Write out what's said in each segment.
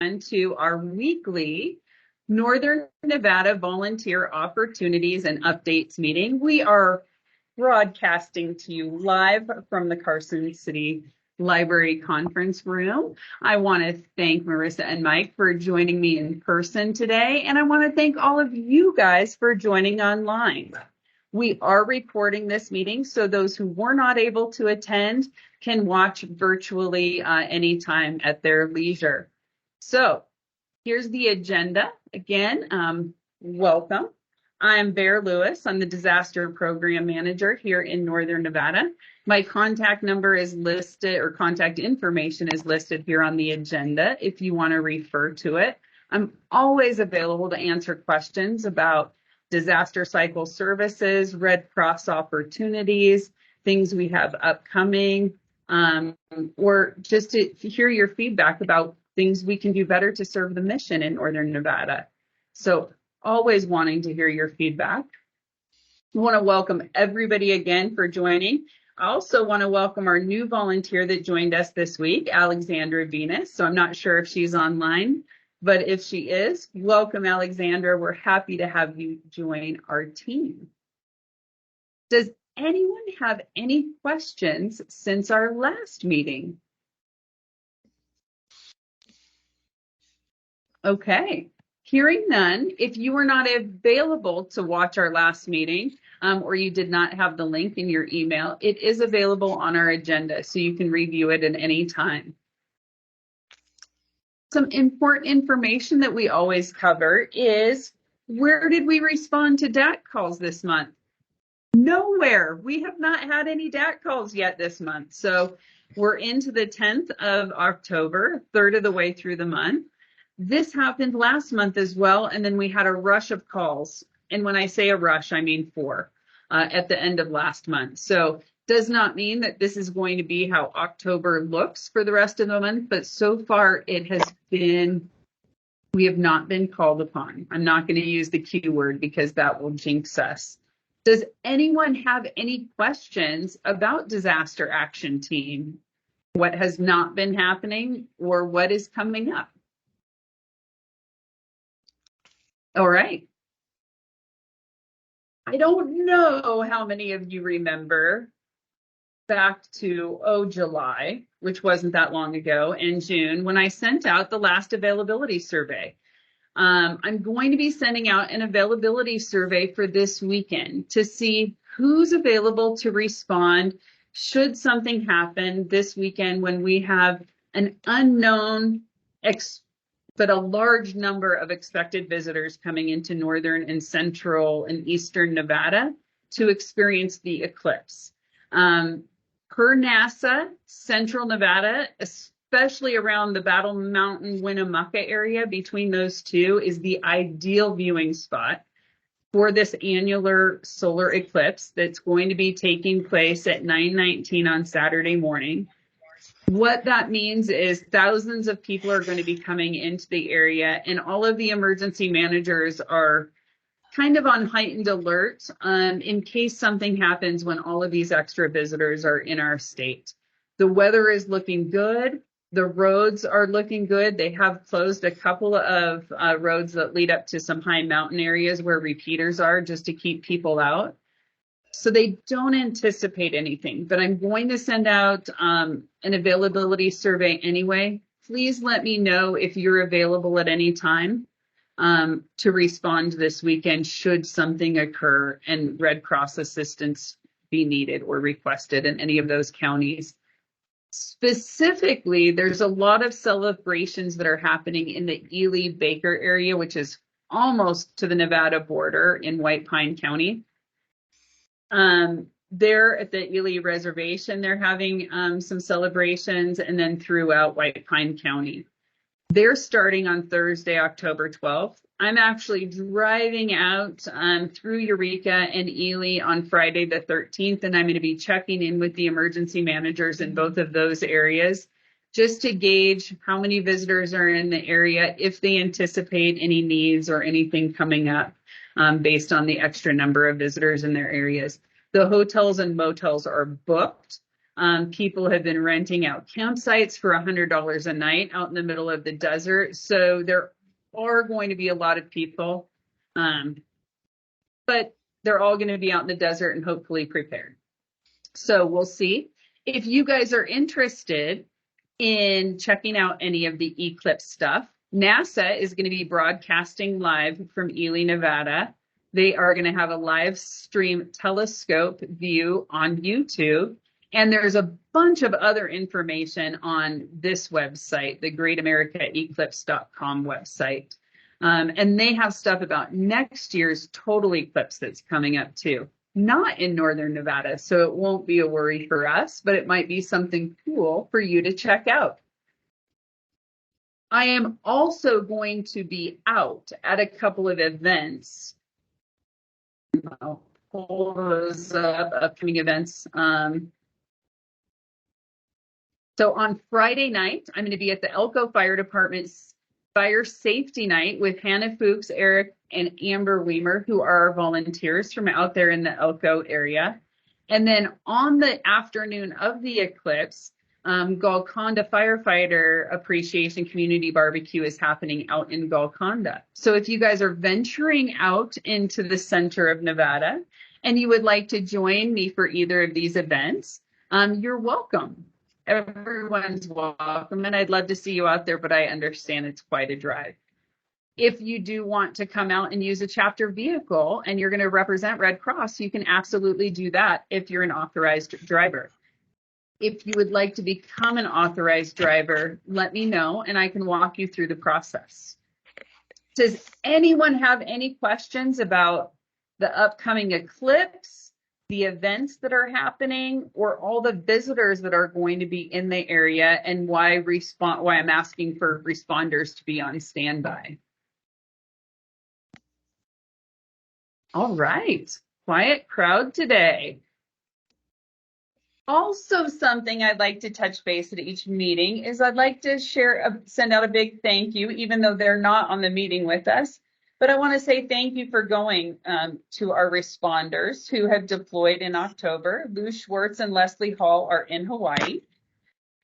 to our weekly Northern Nevada Volunteer Opportunities and Updates meeting. We are broadcasting to you live from the Carson City Library Conference Room. I want to thank Marissa and Mike for joining me in person today, and I want to thank all of you guys for joining online. We are recording this meeting, so those who were not able to attend can watch virtually anytime at their leisure. So here's the agenda. Again, welcome. I'm bear.lewis. I'm the Disaster Program Manager here in Northern Nevada. My contact number is listed, or contact information is listed here on the agenda if you want to refer to it. I'm always available to answer questions about disaster cycle services, Red Cross opportunities, things we have upcoming, or just to hear your feedback about things we can do better to serve the mission in Northern Nevada. So always wanting to hear your feedback. I want to welcome everybody again for joining. I also want to welcome our new volunteer that joined us this week, Alexandra V. So I'm not sure if she's online, but if she is, welcome, Alexandra. We're happy to have you join our team. Does anyone have any questions since our last meeting? Okay, hearing none, if you were not available to watch our last meeting or you did not have the link in your email, it is available on our agenda, so you can review it at any time. Some important information that we always cover is, where did we respond to DAT calls this month? Nowhere. We have not had any DAT calls yet this month. So we're into the 10th of October, a third of the way through the month. This happened last month as well, and then we had a rush of calls. And when I say a rush, I mean 4 at the end of last month. So does not mean that this is going to be how October looks for the rest of the month, but so far it has been, we have not been called upon. I'm not going to use the Q word because that will jinx us. Does anyone have any questions about Disaster Action Team? What has not been happening or what is coming up? All right. I don't know how many of you remember back to, July, which wasn't that long ago, and June, when I sent out the last availability survey. I'm going to be sending out an availability survey for this weekend to see who's available to respond should something happen this weekend when we have an unknown, but a large number of expected visitors coming into northern and central and eastern Nevada to experience the eclipse. Per NASA, central Nevada, especially around the Battle Mountain, Winnemucca area, between those two, is the ideal viewing spot for this annular solar eclipse that's going to be taking place at 9:19 on Saturday morning. What that means is thousands of people are going to be coming into the area, and all of the emergency managers are kind of on heightened alert in case something happens when all of these extra visitors are in our state. The weather is looking good. The roads are looking good. They have closed a couple of roads that lead up to some high mountain areas where repeaters are, just to keep people out. So they don't anticipate anything, but I'm going to send out an availability survey anyway. Please let me know if you're available at any time to respond this weekend should something occur and Red Cross assistance be needed or requested in any of those counties. Specifically, there's a lot of celebrations that are happening in the Ely-Baker area, which is almost to the Nevada border in White Pine County. There at the Ely Reservation, they're having some celebrations, and then throughout White Pine County. They're starting on Thursday, October 12th. I'm actually driving out through Eureka and Ely on Friday the 13th, and I'm going to be checking in with the emergency managers in both of those areas just to gauge how many visitors are in the area, if they anticipate any needs or anything coming up based on the extra number of visitors in their areas. The hotels and motels are booked. People have been renting out campsites for $100 a night out in the middle of the desert. So there are going to be a lot of people, but they're all going to be out in the desert and hopefully prepared. So we'll see. If you guys are interested in checking out any of the Eclipse stuff, NASA is going to be broadcasting live from Ely, Nevada. They are going to have a live stream telescope view on YouTube. And there's a bunch of other information on this website, the greatamericaeclipse.com website. And they have stuff about next year's total eclipse that's coming up too. Not in northern Nevada, so it won't be a worry for us, but it might be something cool for you to check out. I am also going to be out at a couple of events. I'll pull those up, upcoming events. So on Friday night, I'm going to be at the Elko Fire Department's Fire Safety Night with Hannah Fuchs, Eric, and Amber Weimer, who are our volunteers from out there in the Elko area. And then on the afternoon of the eclipse, Golconda Firefighter Appreciation Community Barbecue is happening out in Golconda. So if you guys are venturing out into the center of Nevada and you would like to join me for either of these events, you're welcome. Everyone's welcome, and I'd love to see you out there, but I understand it's quite a drive. If you do want to come out and use a chapter vehicle and you're going to represent Red Cross, you can absolutely do that if you're an authorized driver. If you would like to become an authorized driver, let me know and I can walk you through the process. Does anyone have any questions about the upcoming eclipse, the events that are happening, or all the visitors that are going to be in the area, and why I'm asking for responders to be on standby? All right, quiet crowd today. Also, something I'd like to touch base at each meeting is I'd like to send out a big thank you, even though they're not on the meeting with us. But I want to say thank you for going to our responders who have deployed in October. Lou Schwartz and Leslie Hall are in Hawaii.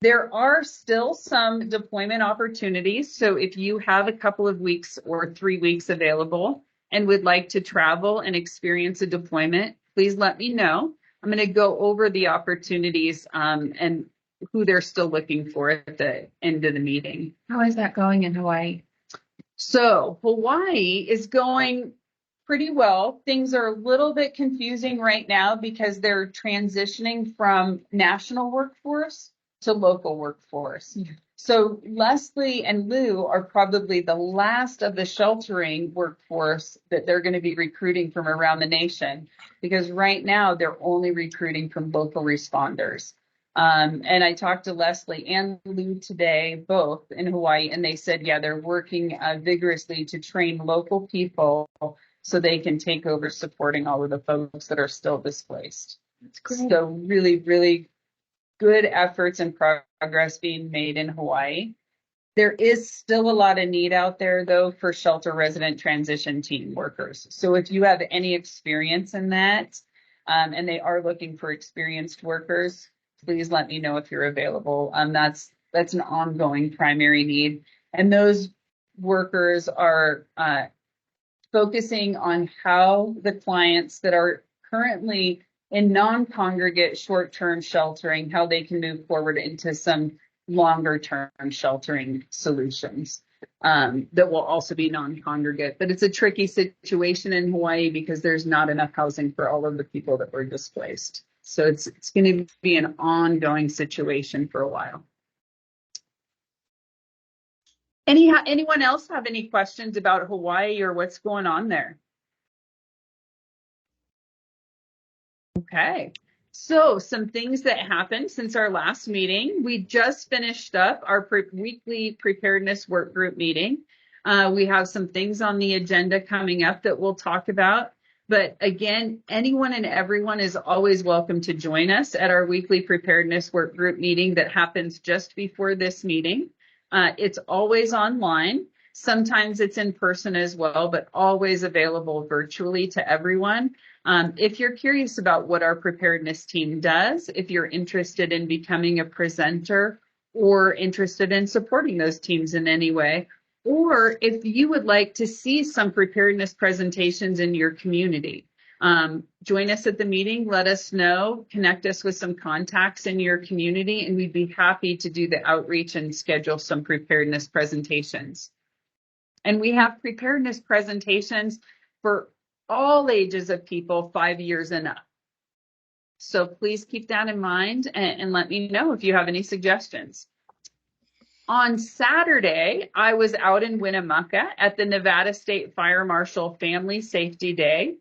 There are still some deployment opportunities. So if you have a couple of weeks or 3 weeks available and would like to travel and experience a deployment, please let me know. I'm going to go over the opportunities and who they're still looking for at the end of the meeting. How is that going in Hawaii? So Hawaii is going pretty well. Things are a little bit confusing right now because they're transitioning from national workforce to local workforce. Yeah. So Leslie and Lou are probably the last of the sheltering workforce that they're going to be recruiting from around the nation, because right now they're only recruiting from local responders. And I talked to Leslie and Lou today, both in Hawaii, and they said, yeah, they're working vigorously to train local people so they can take over supporting all of the folks that are still displaced. That's great. So really, really good efforts and progress being made in Hawaii. There is still a lot of need out there, though, for shelter resident transition team workers. So if you have any experience in that, and they are looking for experienced workers, please let me know if you're available. That's an ongoing primary need. And those workers are focusing on how the clients that are currently in non-congregate short-term sheltering, how they can move forward into some longer-term sheltering solutions that will also be non-congregate. But it's a tricky situation in Hawaii because there's not enough housing for all of the people that were displaced. So it's going to be an ongoing situation for a while. Anyone else have any questions about Hawaii or what's going on there? Okay, so some things that happened since our last meeting. We just finished up our weekly preparedness work group meeting. We have some things on the agenda coming up that we'll talk about. But again, anyone and everyone is always welcome to join us at our weekly preparedness work group meeting that happens just before this meeting. It's always online. Sometimes it's in person as well, but always available virtually to everyone. If you're curious about what our preparedness team does, if you're interested in becoming a presenter or interested in supporting those teams in any way, or if you would like to see some preparedness presentations in your community, join us at the meeting, let us know, connect us with some contacts in your community, and we'd be happy to do the outreach and schedule some preparedness presentations. And we have preparedness presentations for all ages of people 5 years and up. So please keep that in mind and let me know if you have any suggestions. On Saturday, I was out in Winnemucca at the Nevada State Fire Marshal Family Safety Day.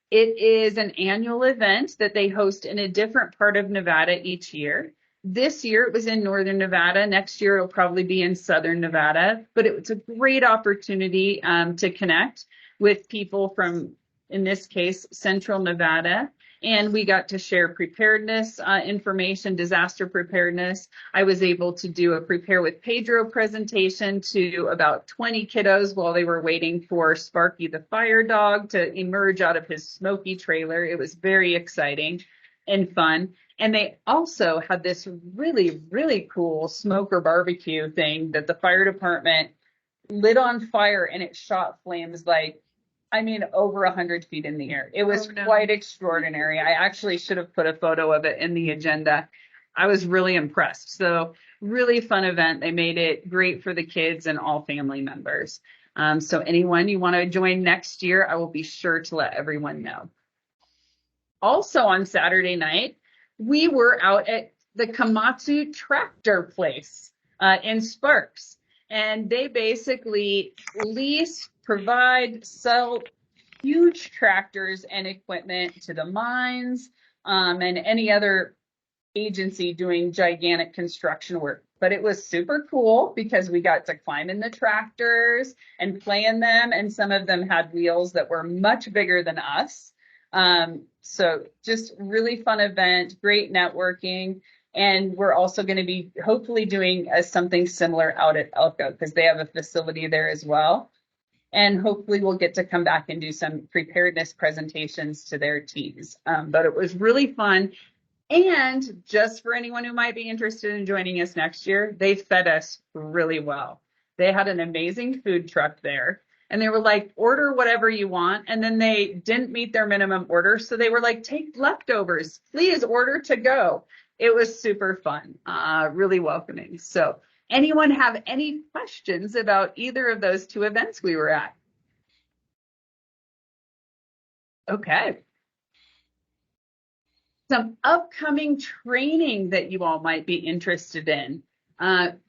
It is an annual event that they host in a different part of Nevada each year. This year it was in Northern Nevada. Next year it'll probably be in Southern Nevada, but it was a great opportunity to connect with people from, in this case, Central Nevada. And we got to share preparedness information, disaster preparedness. I was able to do a Prepare with Pedro presentation to about 20 kiddos while they were waiting for Sparky the fire dog to emerge out of his smoky trailer. It was very exciting and fun. And they also had this really, really cool smoker barbecue thing that the fire department lit on fire, and it shot flames like, I mean, over 100 feet in the air. It was quite extraordinary. I actually should have put a photo of it in the agenda. I was really impressed. So really fun event. They made it great for the kids and all family members. So anyone you want to join next year, I will be sure to let everyone know. Also on Saturday night, we were out at the Komatsu tractor place in Sparks. And they basically lease, provide, sell huge tractors and equipment to the mines and any other agency doing gigantic construction work. But it was super cool because we got to climb in the tractors and play in them, and some of them had wheels that were much bigger than us. So just really fun event, great networking. And we're also going to be hopefully doing something similar out at Elko because they have a facility there as well. And hopefully we'll get to come back and do some preparedness presentations to their teams. But it was really fun. And just for anyone who might be interested in joining us next year, they fed us really well. They had an amazing food truck there. And they were like, order whatever you want. And then they didn't meet their minimum order. So they were like, take leftovers. Please order to go. It was super fun, really welcoming. So anyone have any questions about either of those two events we were at? Okay. Some upcoming training that you all might be interested in.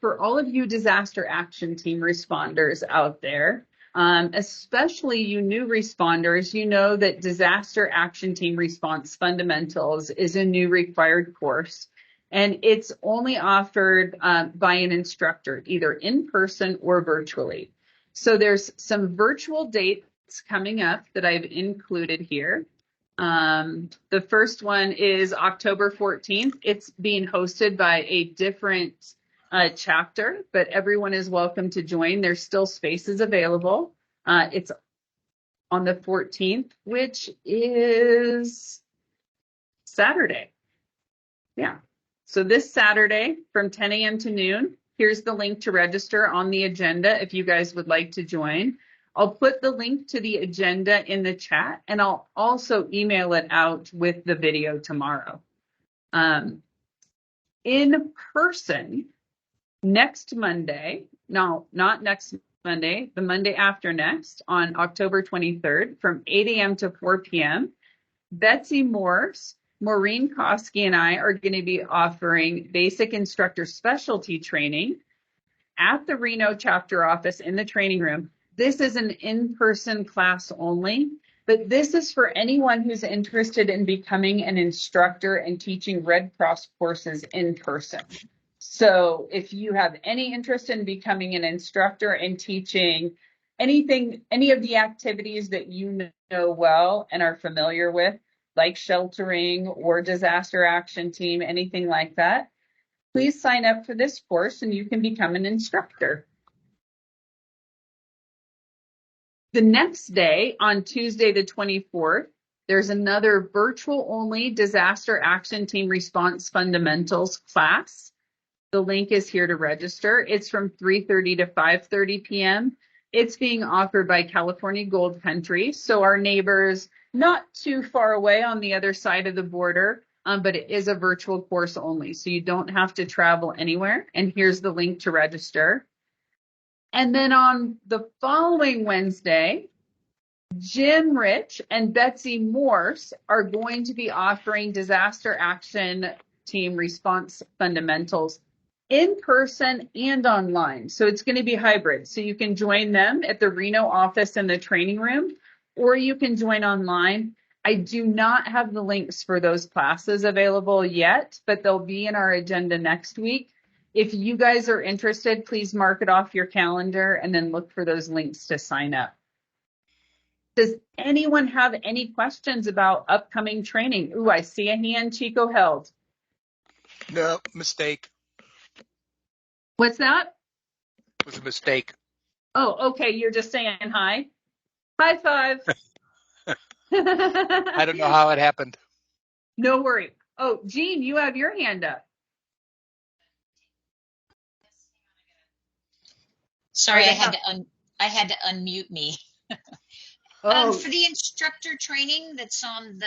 For all of you disaster action team responders out there, especially you new responders, you know that disaster action team response fundamentals is a new required course, and it's only offered by an instructor, either in person or virtually. So there's some virtual dates coming up that I've included here. The first one is October 14th. It's being hosted by a different chapter, but everyone is welcome to join. There's still spaces available. It's on the 14th, which is Saturday. Yeah. So this Saturday from 10 a.m. to noon, here's the link to register on the agenda if you guys would like to join. I'll put the link to the agenda in the chat, and I'll also email it out with the video tomorrow. In person, next Monday, no, not next Monday, the Monday after next, on October 23rd, from 8 a.m. to 4 p.m., Betsy Morse, Maureen Kosky, and I are going to be offering basic instructor specialty training at the Reno chapter office in the training room. This is an in-person class only, but this is for anyone who's interested in becoming an instructor and teaching Red Cross courses in person. So if you have any interest in becoming an instructor and teaching anything, any of the activities that you know well and are familiar with, like sheltering or disaster action team, anything like that, please sign up for this course and you can become an instructor. The next day, on Tuesday the 24th, there's another virtual only disaster action team response fundamentals class. The link is here to register. It's from 3:30 to 5:30 p.m. It's being offered by California Gold Country, so our neighbors not too far away on the other side of the border, but it is a virtual course only, so you don't have to travel anywhere. And here's the link to register. And then on the following Wednesday, Jim Rich and Betsy Morse are going to be offering disaster action team response fundamentals in person and online. So it's going to be hybrid. So you can join them at the Reno office in the training room, or you can join online. I do not have the links for those classes available yet, but they'll be in our agenda next week. If you guys are interested, please mark it off your calendar and then look for those links to sign up. Does anyone have any questions about upcoming training? Ooh, I see a hand Chico held. No, mistake. What's that? It was a mistake. Oh, okay. You're just saying hi. High five. I don't know how it happened. No worry. Oh, Jean, you have your hand up. Sorry, I had to unmute me. Oh, For the instructor training that's on the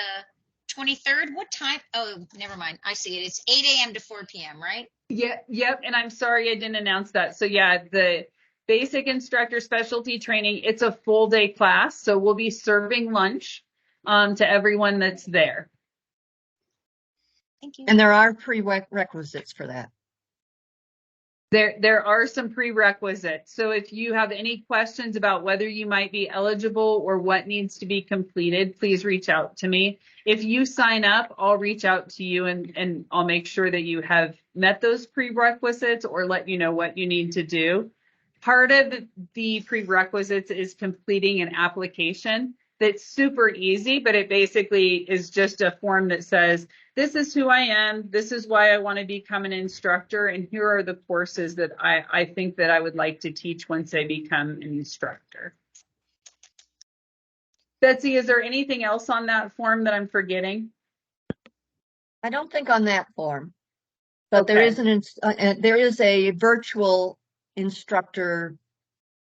23rd, what time? Oh, never mind. I see it. It's 8 a.m. to 4 p.m., right? yeah, yep. And I'm sorry I didn't announce that. So yeah, the basic instructor specialty training, it's a full day class. So we'll be serving lunch to everyone that's there. Thank you. And there are prerequisites for that. There are some prerequisites. So if you have any questions about whether you might be eligible or what needs to be completed, please reach out to me. If you sign up, I'll reach out to you and I'll make sure that you have met those prerequisites or let you know what you need to do. Part of the prerequisites is completing an application that's super easy, but it basically is just a form that says, this is who I am, this is why I want to become an instructor, and here are the courses that I think that I would like to teach once I become an instructor. Betsy, is there anything else on that form that I'm forgetting? I don't think on that form, but Okay. there is a virtual instructor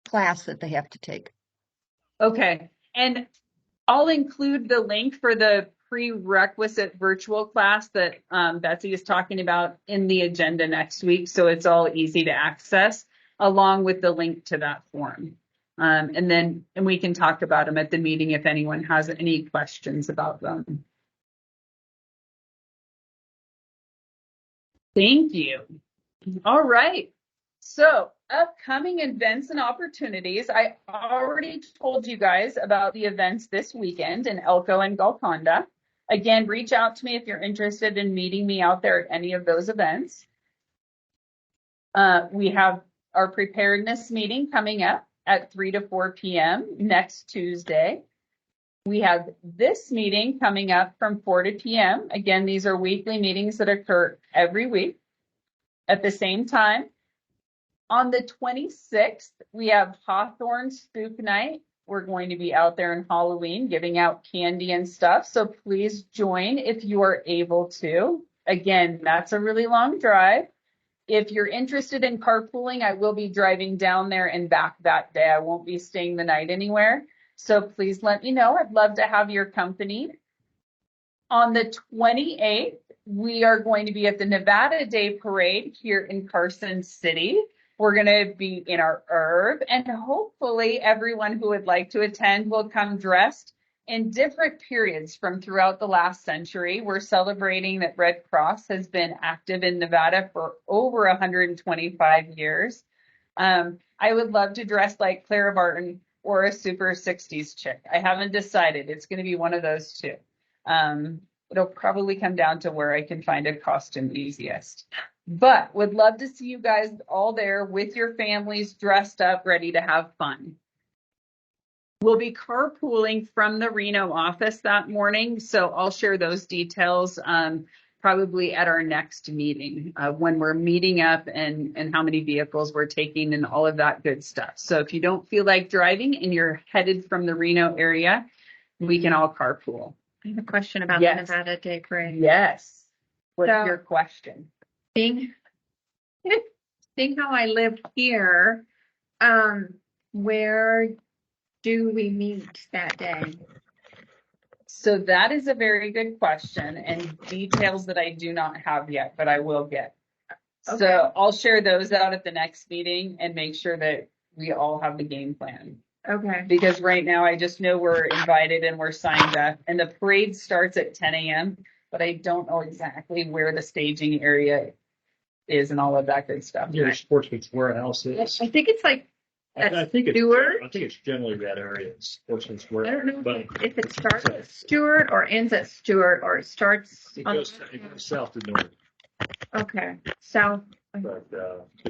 class that they have to take. Okay, and I'll include the link for the prerequisite virtual class that Betsy is talking about in the agenda next week, so it's all easy to access, along with the link to that form. And we can talk about them at the meeting if anyone has any questions about them. Thank you. All right. So upcoming events and opportunities. I already told you guys about the events this weekend in Elko and Golconda. Again, reach out to me if you're interested in meeting me out there at any of those events. We have our preparedness meeting coming up at 3 to 4 p.m. next Tuesday. We have this meeting coming up from 4 to p.m. Again, these are weekly meetings that occur every week at the same time. On the 26th, we have Hawthorne Spook Night. We're going to be out there in Halloween giving out candy and stuff. So please join if you are able to. Again, that's a really long drive. If you're interested in carpooling, I will be driving down there and back that day. I won't be staying the night anywhere. So please let me know. I'd love to have your company. On the 28th, we are going to be at the Nevada Day Parade here in Carson City. We're going to be in our herb, and hopefully everyone who would like to attend will come dressed in different periods from throughout the last century. We're celebrating that Red Cross has been active in Nevada for over 125 years. I would love to dress like Clara Barton or a super 60s chick. I haven't decided. It's going to be one of those two. It'll probably come down to where I can find a costume easiest. But would love to see you guys all there with your families dressed up, ready to have fun. We'll be carpooling from the Reno office that morning, so I'll share those details probably at our next meeting when we're meeting up and how many vehicles we're taking and all of that good stuff. So if you don't feel like driving and you're headed from the Reno area, we can all carpool. I have a question about Yes. the Nevada Day Parade. Yes. What's So- your question? Seeing how I live here, where do we meet that day? So that is a very good question and details that I do not have yet, but I will get. Okay. So I'll share those out at the next meeting and make sure that we all have the game plan. Okay. Because right now I just know we're invited and we're signed up and the parade starts at 10 a.m., but I don't know exactly where the staging area is and all of that good stuff. Near Sportsman's Warehouse is. I think it's like I think Stewart? it's generally that area. Sportsman's I Warehouse. don't know But if it starts at Stewart or ends at Stewart or it starts it on goes south to north, okay. South. but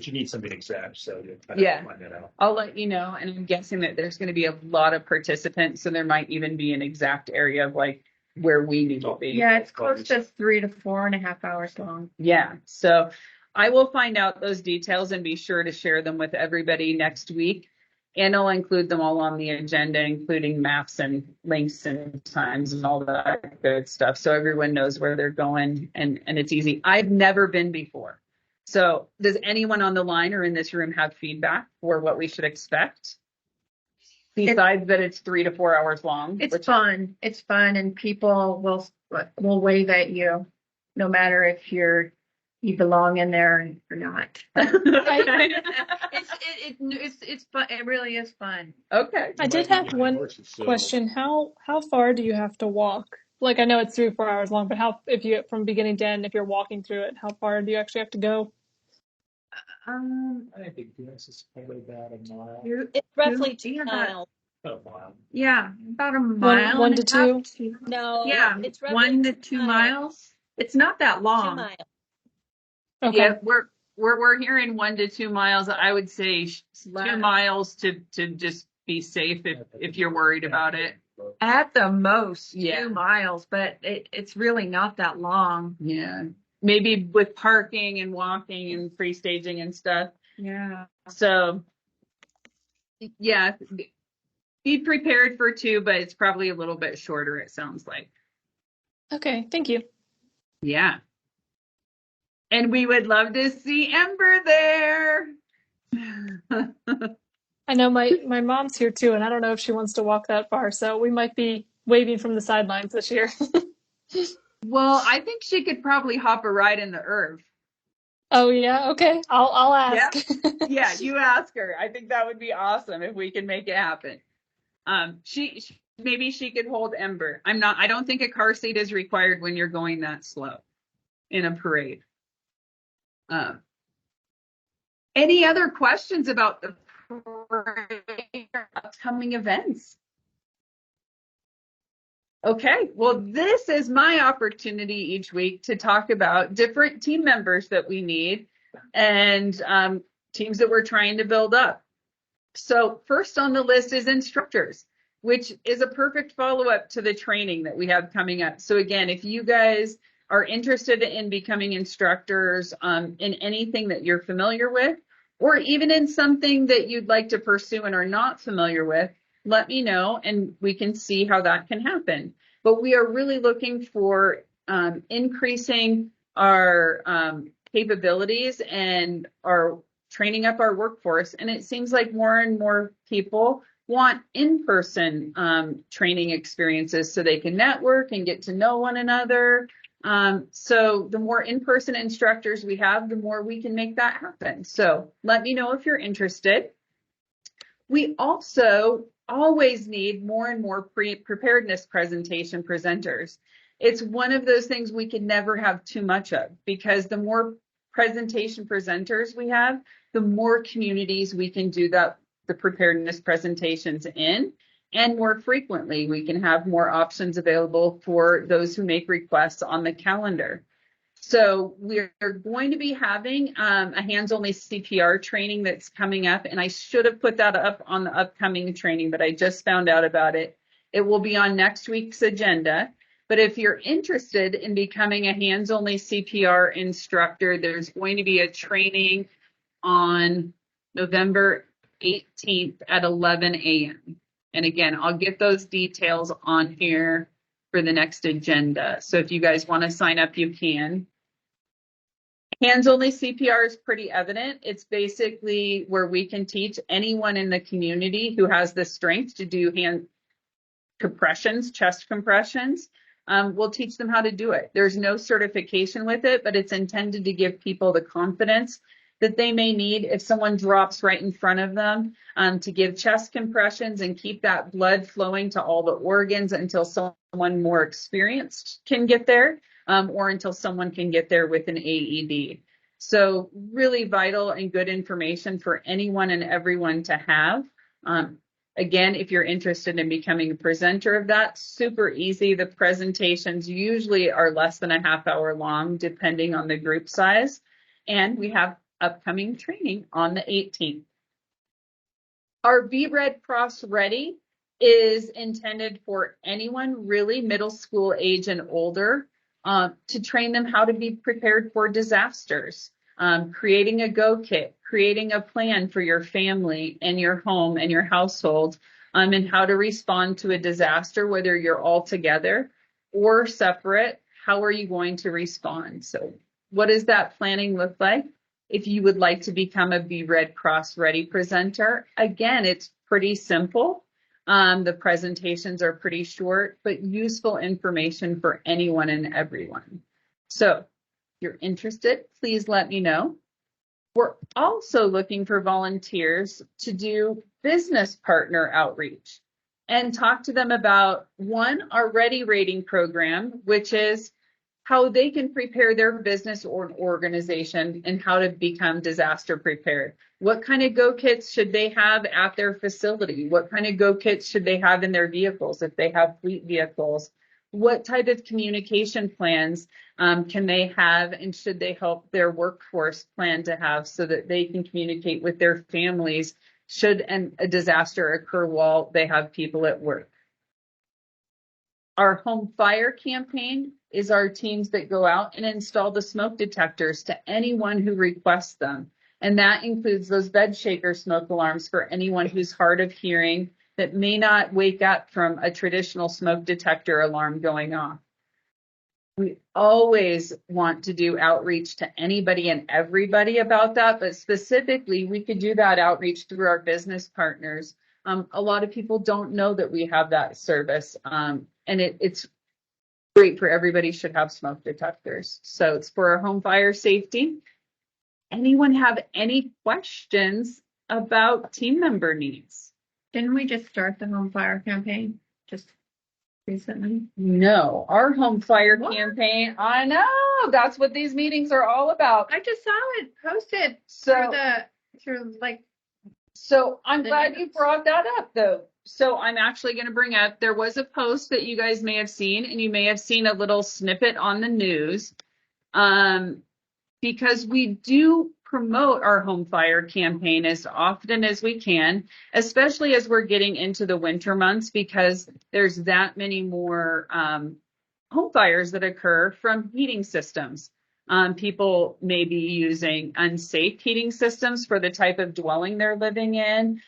you need something exact, so you kind Yeah. of find that out. I'll let you know. And I'm guessing that there's going to be a lot of participants. So there might even be an exact area of like where we need to be. Yeah, it's close to 3 to 4.5 hours long. Yeah. So I will find out those details and be sure to share them with everybody next week. And I'll include them all on the agenda, including maps and links and times and all that good stuff. So everyone knows where they're going and it's easy. I've never been before. So does anyone on the line or in this room have feedback for what we should expect? Besides that it's 3 to 4 hours long. It's fun. It's fun and people will wave at you no matter if you belong in there or not. It's fun. It really is fun. Okay. I did have one Horses, so- question. How far do you have to walk? Like I know it's 3 or 4 hours long, but how if you from beginning to end, if you're walking through it, how far do you actually have to go? I think this is probably about a mile. It's roughly Yeah, 2 miles. About a mile. Yeah, about a mile. one and to a half. No, Yeah, it's roughly 1 to 2 miles. It's not that 2 long. miles. Okay. Yeah, we're hearing 1 to 2 miles. I would say 2 miles to just be safe if you're worried about it. At the most, Yeah. 2 miles, but it's really not that long. Yeah. Maybe with parking and walking and free staging and stuff. Yeah. So yeah, be prepared for 2, but it's probably a little bit shorter, it sounds like. Okay, thank you. Yeah. And we would love to see Ember there. I know my mom's here too, and I don't know if she wants to walk that far, so we might be waving from the sidelines this year. Well, I think she could probably hop a ride in the Irv. Oh yeah, okay. I'll ask. Yeah, you ask her. I think that would be awesome if we can make it happen. She maybe she could hold Ember. I don't think a car seat is required when you're going that slow in a parade. Any other questions about the parade or upcoming events? Okay, well, this is my opportunity each week to talk about different team members that we need and teams that we're trying to build up. So first on the list is instructors, which is a perfect follow-up to the training that we have coming up. So again, if you guys are interested in becoming instructors in anything that you're familiar with, or even in something that you'd like to pursue and are not familiar with, let me know and we can see how that can happen. But we are really looking for increasing our capabilities and our training up our workforce. And it seems like more and more people want in-person training experiences so they can network and get to know one another. So the more in-person instructors we have, the more we can make that happen. So let me know if you're interested. We also always need more and more preparedness presentation presenters. It's one of those things we can never have too much of because the more presentation presenters we have, the more communities we can do the preparedness presentations in, and more frequently we can have more options available for those who make requests on the calendar. So we're going to be having a hands-only CPR training that's coming up, and I should have put that up on the upcoming training, but I just found out about it. It will be on next week's agenda. But if you're interested in becoming a hands-only CPR instructor, there's going to be a training on November 18th at 11 a.m. And again, I'll get those details on here for the next agenda. So if you guys want to sign up, you can. Hands-only CPR is pretty evident. It's basically where we can teach anyone in the community who has the strength to do hand compressions, chest compressions. We'll teach them how to do it. There's no certification with it, but it's intended to give people the confidence that they may need if someone drops right in front of them, to give chest compressions and keep that blood flowing to all the organs until someone more experienced can get there, or until someone can get there with an AED. So really vital and good information for anyone and everyone to have. Again, if you're interested in becoming a presenter of that, super easy. The presentations usually are less than a half hour long, depending on the group size. And we have upcoming training on the 18th. Our Be Red Cross Ready is intended for anyone really middle school age and older, to train them how to be prepared for disasters. Creating a go kit, creating a plan for your family and your home and your household, and how to respond to a disaster, whether you're all together or separate. How are you going to respond? So what does that planning look like? If you would like to become a Be Red Cross Ready presenter, again, it's pretty simple. The presentations are pretty short, but useful information for anyone and everyone. So if you're interested, please let me know. We're also looking for volunteers to do business partner outreach and talk to them about, one, our Ready Rating program, which is how they can prepare their business or organization and how to become disaster prepared. What kind of go kits should they have at their facility? What kind of go kits should they have in their vehicles if they have fleet vehicles? What type of communication plans can they have, and should they help their workforce plan to have so that they can communicate with their families should a disaster occur while they have people at work? Our home fire campaign is our teams that go out and install the smoke detectors to anyone who requests them. And that includes those bed shaker smoke alarms for anyone who's hard of hearing that may not wake up from a traditional smoke detector alarm going off. We always want to do outreach to anybody and everybody about that, but specifically we could do that outreach through our business partners. A lot of people don't know that we have that service, and it's great for everybody. Should have smoke detectors. So it's for our home fire safety. Anyone have any questions about team member needs? Didn't we just start the home fire campaign just recently? No, our home fire campaign, I know, that's what these meetings are all about. I just saw it posted So I'm glad you brought that up though. So I'm actually going to bring up, there was a post that you guys may have seen, and you may have seen a little snippet on the news, because we do promote our home fire campaign as often as we can, especially as we're getting into the winter months, because there's that many more home fires that occur from heating systems. People may be using unsafe heating systems for the type of dwelling they're living in,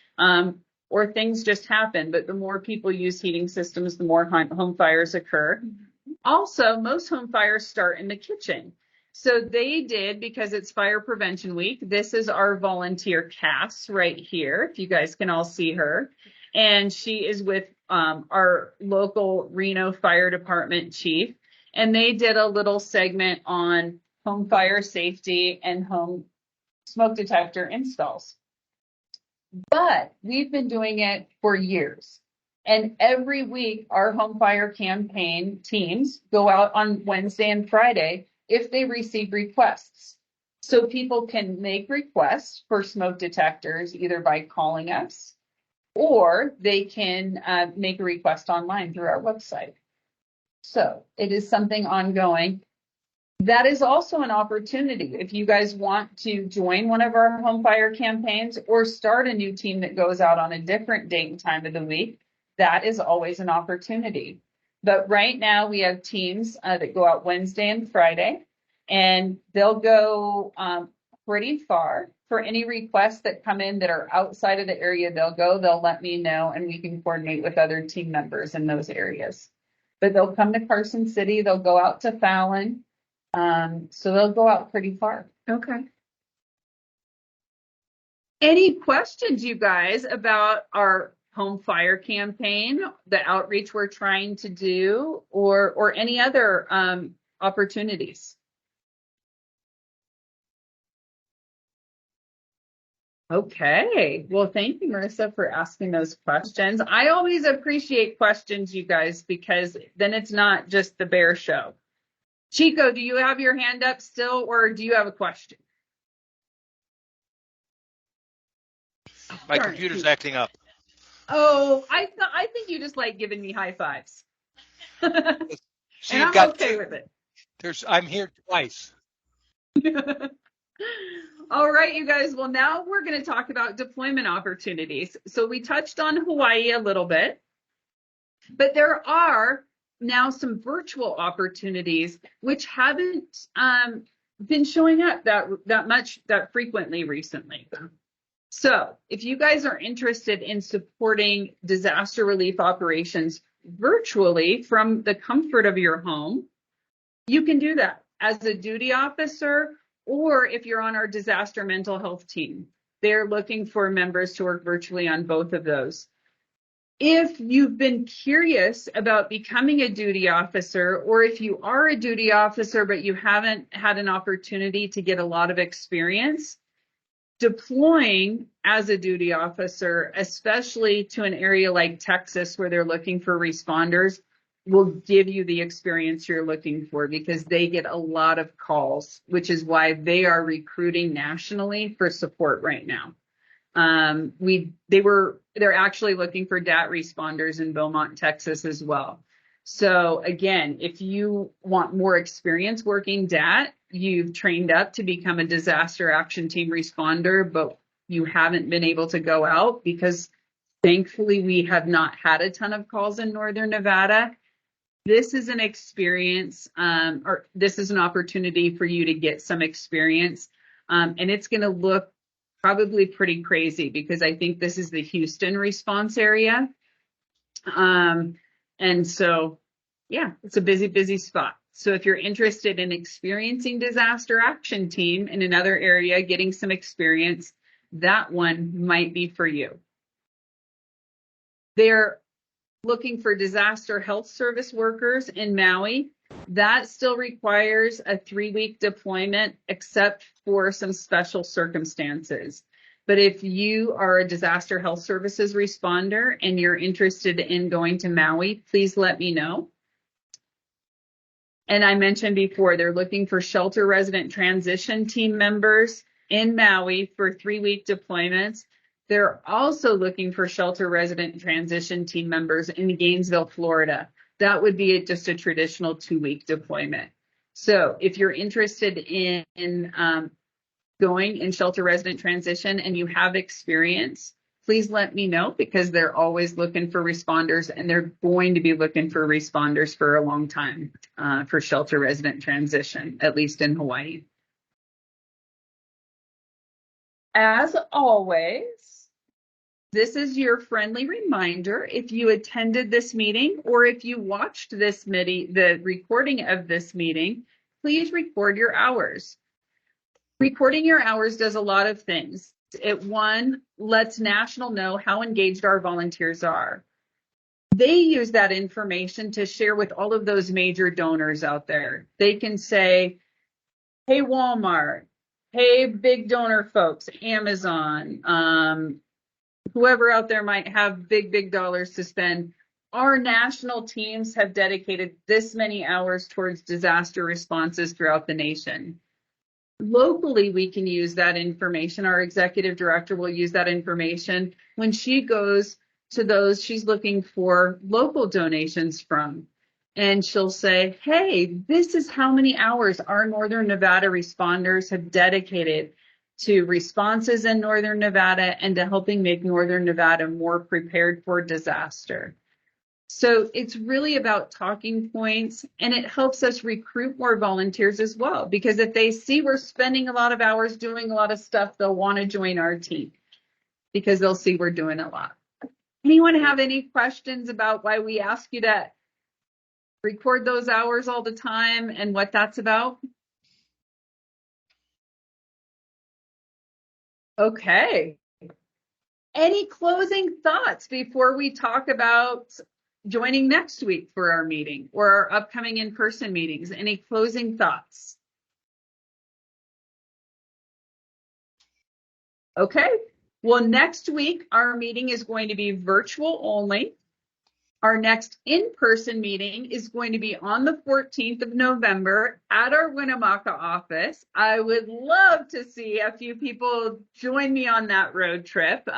or things just happen. But the more people use heating systems, the more home fires occur. Also, most home fires start in the kitchen. So they did, because it's Fire Prevention Week. This is our volunteer Cass right here, if you guys can all see her. And she is with our local Reno Fire Department chief. And they did a little segment on home fire safety and home smoke detector installs. But we've been doing it for years. And every week, our home fire campaign teams go out on Wednesday and Friday if they receive requests. So people can make requests for smoke detectors either by calling us, or they can make a request online through our website. So it is something ongoing. That is also an opportunity. If you guys want to join one of our home fire campaigns or start a new team that goes out on a different date and time of the week, that is always an opportunity. But right now we have teams that go out Wednesday and Friday, and they'll go pretty far. For any requests that come in that are outside of the area they'll let me know, and we can coordinate with other team members in those areas. But they'll come to Carson City, they'll go out to Fallon, so they'll go out pretty far. Okay. Any questions, you guys, about our home fire campaign, the outreach we're trying to do, or any other opportunities? Okay, well, thank you, Marissa, for asking those questions. I always appreciate questions, you guys, because then it's not just the bear show. Chico, do you have your hand up still, or do you have a question? My computer's acting up. Oh, I think you just like giving me high fives. See, And you've I'm got okay with it. I'm here twice. All right, you guys. Well, now we're going to talk about deployment opportunities. So we touched on Hawaii a little bit, but there are now some virtual opportunities which haven't been showing up that frequently recently. So if you guys are interested in supporting disaster relief operations virtually from the comfort of your home, you can do that as a duty officer, or if you're on our disaster mental health team. They're looking for members to work virtually on both of those. If you've been curious about becoming a duty officer, or if you are a duty officer but you haven't had an opportunity to get a lot of experience, deploying as a duty officer, especially to an area like Texas where they're looking for responders, will give you the experience you're looking for, because they get a lot of calls, which is why they are recruiting nationally for support right now. They're actually looking for DAT responders in Beaumont, Texas as well. So again, if you want more experience working DAT, you've trained up to become a disaster action team responder, but you haven't been able to go out because thankfully we have not had a ton of calls in Northern Nevada. This is an experience, or this is an opportunity for you to get some experience. And it's going to look probably pretty crazy because I think this is the Houston response area. And so, yeah, it's a busy, busy spot. So if you're interested in experiencing disaster action team in another area, getting some experience, that one might be for you. They're looking for disaster health service workers in Maui. That still requires a 3-week deployment, except for some special circumstances. But if you are a disaster health services responder and you're interested in going to Maui, please let me know. And I mentioned before, they're looking for shelter resident transition team members in Maui for 3-week deployments. They're also looking for shelter resident transition team members in Gainesville, Florida. That would be just a traditional 2-week deployment. So if you're interested in going in shelter resident transition and you have experience, please let me know, because they're always looking for responders, and they're going to be looking for responders for a long time for shelter resident transition, at least in Hawaii. As always, this is your friendly reminder. If you attended this meeting or if you watched this the recording of this meeting, please record your hours. Recording your hours does a lot of things. It, one, lets National know how engaged our volunteers are. They use that information to share with all of those major donors out there. They can say, hey, Walmart, hey, big donor folks, Amazon, whoever out there might have big, big dollars to spend. Our national teams have dedicated this many hours towards disaster responses throughout the nation. Locally, we can use that information. Our executive director will use that information when she goes to those she's looking for local donations from. And she'll say, hey, this is how many hours our Northern Nevada responders have dedicated to responses in Northern Nevada and to helping make Northern Nevada more prepared for disaster. So it's really about talking points, and it helps us recruit more volunteers as well, because if they see we're spending a lot of hours doing a lot of stuff, they'll want to join our team because they'll see we're doing a lot. Anyone have any questions about why we ask you to record those hours all the time and what that's about? Okay. Any closing thoughts before we talk about joining next week for our meeting or our upcoming in-person meetings? Any closing thoughts? Okay. Well, next week, our meeting is going to be virtual only. Our next in-person meeting is going to be on the 14th of November at our Winnemucca office. I would love to see a few people join me on that road trip.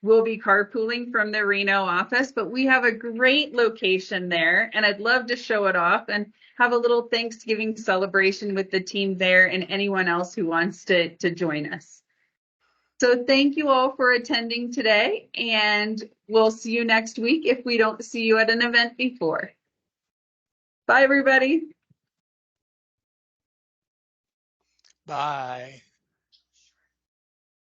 We'll be carpooling from the Reno office, but we have a great location there, and I'd love to show it off and have a little Thanksgiving celebration with the team there and anyone else who wants to join us. So thank you all for attending today, and we'll see you next week if we don't see you at an event before. Bye, everybody. Bye.